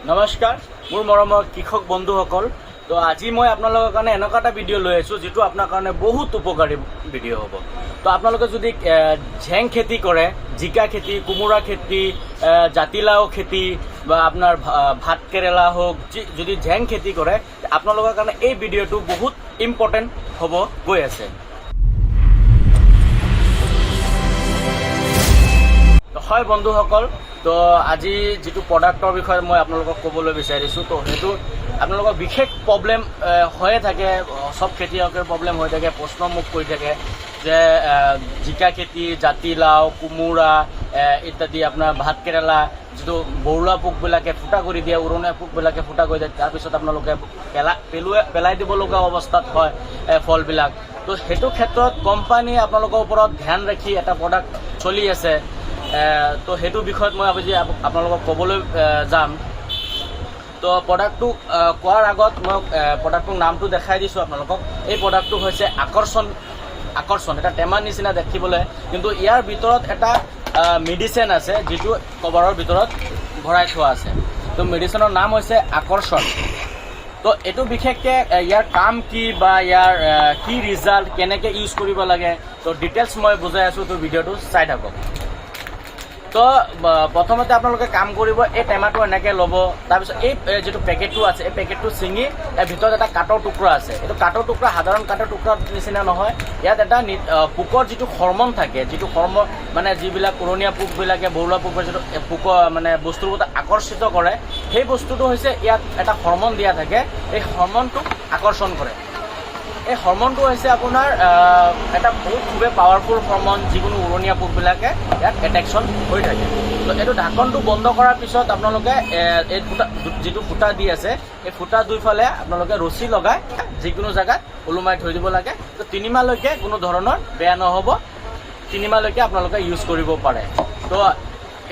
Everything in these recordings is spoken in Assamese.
নমস্কাৰ মোৰ মৰমৰ কৃষক বন্ধুসকল। তো আজি মই আপোনালোকৰ কাৰণে এনেকুৱা এটা ভিডিঅ' লৈ আছোঁ যিটো আপোনাৰ কাৰণে বহুত উপকাৰী ভিডিঅ' হ'ব। তো আপোনালোকে যদি ঝেং খেতি কৰে, জিকা খেতি, কোমোৰা খেতি, জাতিলাও খেতি বা আপোনাৰ ভাত কেৰেলা হওক, যদি ঝেং খেতি কৰে আপোনালোকৰ কাৰণে এই ভিডিঅ'টো বহুত ইম্পৰ্টেণ্ট হ'ব গৈ আছে। হয় বন্ধুসকল, তো আজি যিটো প্ৰডাক্টৰ বিষয়ে মই আপোনালোকক ক'বলৈ বিচাৰিছোঁ, তো সেইটো আপোনালোকৰ বিশেষ প্ৰব্লেম হৈয়ে থাকে, চব খেতিয়কৰ প্ৰব্লেম হৈ থাকে, প্ৰশ্ন মোক কৰি থাকে যে জিকা খেতি, জাতিলাও, কোমোৰা ইত্যাদি আপোনাৰ ভাত কেৰেলা যিটো বৰুৱা পোকবিলাকে ফুটা কৰি দিয়ে, উৰণীয়া পোকবিলাকে ফুটা কৰি দিয়ে, তাৰপিছত আপোনালোকে পেলাই দিব লগা অৱস্থাত হয় ফলবিলাক। তো সেইটো ক্ষেত্ৰত কোম্পানীয়ে আপোনালোকৰ ওপৰত ধ্যান ৰাখি এটা প্ৰডাক্ট চলি আছে। তো সেইটো বিষয়ত মই আজি আপোনালোকক ক'বলৈ যাম। তো প্ৰডাক্টটো কোৱাৰ আগত মই প্ৰডাক্টটোৰ নামটো দেখাই দিছোঁ আপোনালোকক। এই প্ৰডাক্টটো হৈছে আকৰ্ষণ। এটা টেমাৰ নিচিনা দেখিবলৈ, কিন্তু ইয়াৰ ভিতৰত এটা মেডিচিন আছে যিটো কভাৰৰ ভিতৰত ভৰাই থোৱা আছে। তো মেডিচিনৰ নাম হৈছে আকৰ্ষণ। তো এইটো বিশেষকৈ ইয়াৰ কাম কি বা ইয়াৰ কি ৰিজাল্ট, কেনেকৈ ইউজ কৰিব লাগে, তো ডিটেইলছ মই বুজাই আছোঁ। তো ভিডিঅ'টো চাই থাকক। তো প্ৰথমতে আপোনালোকে কাম কৰিব, এই টেমাটো এনেকৈ ল'ব। তাৰপিছত এই যিটো পেকেটটো আছে, এই পেকেটটো ছিঙি ইয়াৰ ভিতৰত এটা কাঠৰ টুকুৰা আছে। এইটো কাঠৰ টুকুৰা সাধাৰণ কাঠৰ টুকুৰাৰ নিচিনা নহয়। ইয়াত এটা পোকৰ যিটো হৰমন থাকে, যিটো হৰমন মানে যিবিলাক উৰণীয়া পোকবিলাকে, বৰুৱা পোকৰ যিটো পোক মানে বস্তুৰ প্ৰতি আকৰ্ষিত কৰে, সেই বস্তুটো হৈছে ইয়াত এটা হৰমন দিয়া থাকে। এই হৰমনটোক আকৰ্ষণ কৰে। এই হৰমনটো হৈছে আপোনাৰ এটা খুবেই পাৱাৰফুল হৰমন, যিকোনো উৰণীয়া পোকবিলাকে ইয়াত এট্ৰেকশ্যন হৈ থাকে। তো এইটো ঢাকনটো বন্ধ কৰাৰ পিছত আপোনালোকে এই যিটো ফুটা দি আছে, এই ফুটা দুইফালে আপোনালোকে ৰছী লগাই যিকোনো জেগাত ওলোমাই থৈ দিব লাগে। তো 3 মাহলৈকে কোনো ধৰণৰ বেয়া নহ'ব। 3 মাহলৈকে আপোনালোকে ইউজ কৰিব পাৰে। তো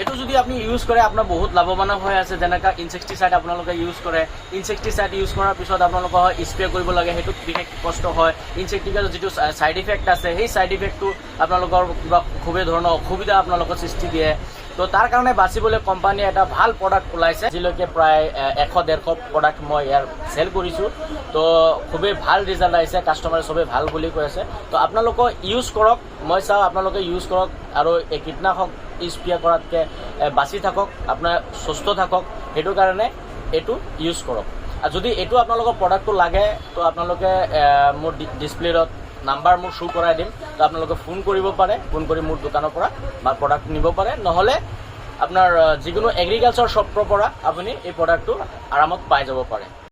এইটো যদি আপুনি ইউজ কৰে আপোনাৰ বহুত লাভৱান হৈ আছে। যেনেকৈ ইনচেক্টিচাইড আপোনালোকে ইউজ কৰে, ইনচেক্টিচাইড ইউজ কৰাৰ পিছত আপোনালোকৰ স্প্ৰে কৰিব লাগে, সেইটোত বিশেষ কষ্ট হয়। ইনচেক্টিচাইডৰ যিটো ছাইড ইফেক্ট আছে, সেই ছাইড ইফেক্টটো আপোনালোকৰ কিবা খুবেই ধৰণৰ অসুবিধা আপোনালোকৰ সৃষ্টি দিয়ে। তো তাৰ কাৰণে বাচিবলৈ কোম্পানীয়ে এটা ভাল প্ৰডাক্ট ওলাইছে। আজিলৈকে প্ৰায় 100-150 প্ৰডাক্ট মই ইয়াৰ চেল কৰিছোঁ। তো খুবেই ভাল ৰিজাল্ট আহিছে, কাষ্টমাৰে চবেই ভাল বুলি কৈ আছে। তো আপোনালোকে ইউজ কৰক, মই চাওঁ আপোনালোকে ইউজ কৰক আৰু এই কীটনাশক স্প্ৰে কৰাতকৈ বাচি থাকক, আপোনাৰ সুস্থ থাকক। সেইটো কাৰণে এইটো ইউজ কৰক। আৰু যদি এইটো আপোনালোকৰ প্ৰডাক্টটো লাগে, তো আপোনালোকে মোৰ ডিছপ্লেত নাম্বাৰ মোৰ শ্ব' কৰাই দিম। তো আপোনালোকে ফোন কৰিব পাৰে, ফোন কৰি মোৰ দোকানৰ পৰা বা প্ৰডাক্ট নিব পাৰে। নহ'লে আপোনাৰ যিকোনো এগ্ৰিকালচাৰ শ্বপৰ পৰা আপুনি এই প্ৰডাক্টটো আৰামত পাই যাব পাৰে।